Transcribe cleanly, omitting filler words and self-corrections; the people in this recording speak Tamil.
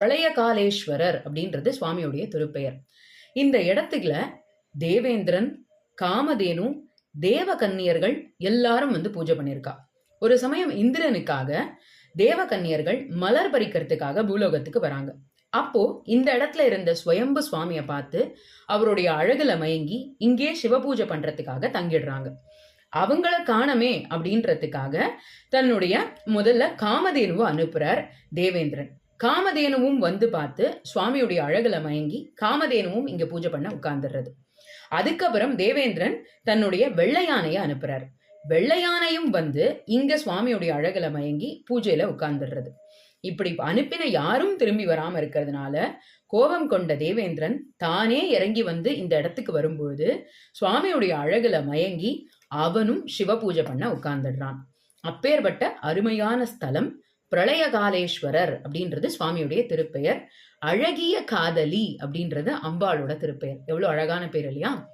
பிரளயகாலேஸ்வரர் அப்படின்றது சுவாமியுடைய திருப்பெயர். இந்த இடத்துல தேவேந்திரன், காமதேனு, தேவகன்னியர்கள் எல்லாரும் வந்து பூஜை பண்ணியிருக்கா. ஒரு சமயம் இந்திரனுக்காக தேவகன்னியர்கள் மலர் பறிக்கிறதுக்காக பூலோகத்துக்கு வராங்க. அப்போ இந்த இடத்துல இருந்த ஸ்வயம்பு சுவாமியை பார்த்து அவருடைய அழகுல மயங்கி இங்கே சிவபூஜை பண்றதுக்காக தங்கிடுறாங்க. அவங்கள காணமே அப்படின்றதுக்காக தன்னுடைய முதல்ல காமதேனுவை அனுப்புறார் தேவேந்திரன். காமதேனுவும் வந்து பார்த்து சுவாமியுடைய அழகுல மயங்கி காமதேனுவும் இங்க பூஜை பண்ண உட்கார்ந்துடுறது. அதுக்கப்புறம் தேவேந்திரன் தன்னுடைய வெள்ளையானையை அனுப்புறார். வெள்ளையானையும் வந்து இங்க சுவாமியுடைய அழகுல மயங்கி பூஜையில உட்கார்ந்துடுறது. இப்படி அனுப்பின யாரும் திரும்பி வராம இருக்கிறதுனால கோபம் கொண்ட தேவேந்திரன் தானே இறங்கி வந்து இந்த இடத்துக்கு வரும்பொழுது சுவாமியுடைய அழகுல மயங்கி அவனும் சிவ பூஜை பண்ண உட்கார்ந்துடுறான். அப்பேற்பட்ட அருமையான ஸ்தலம் பிரளயகாலேஸ்வரர் அப்படின்றது சுவாமியுடைய திருப்பெயர். அழகிய காதலி அப்படின்றது அம்பாளோட திருப்பெயர். எவ்வளவு அழகான பேர் இல்லையா?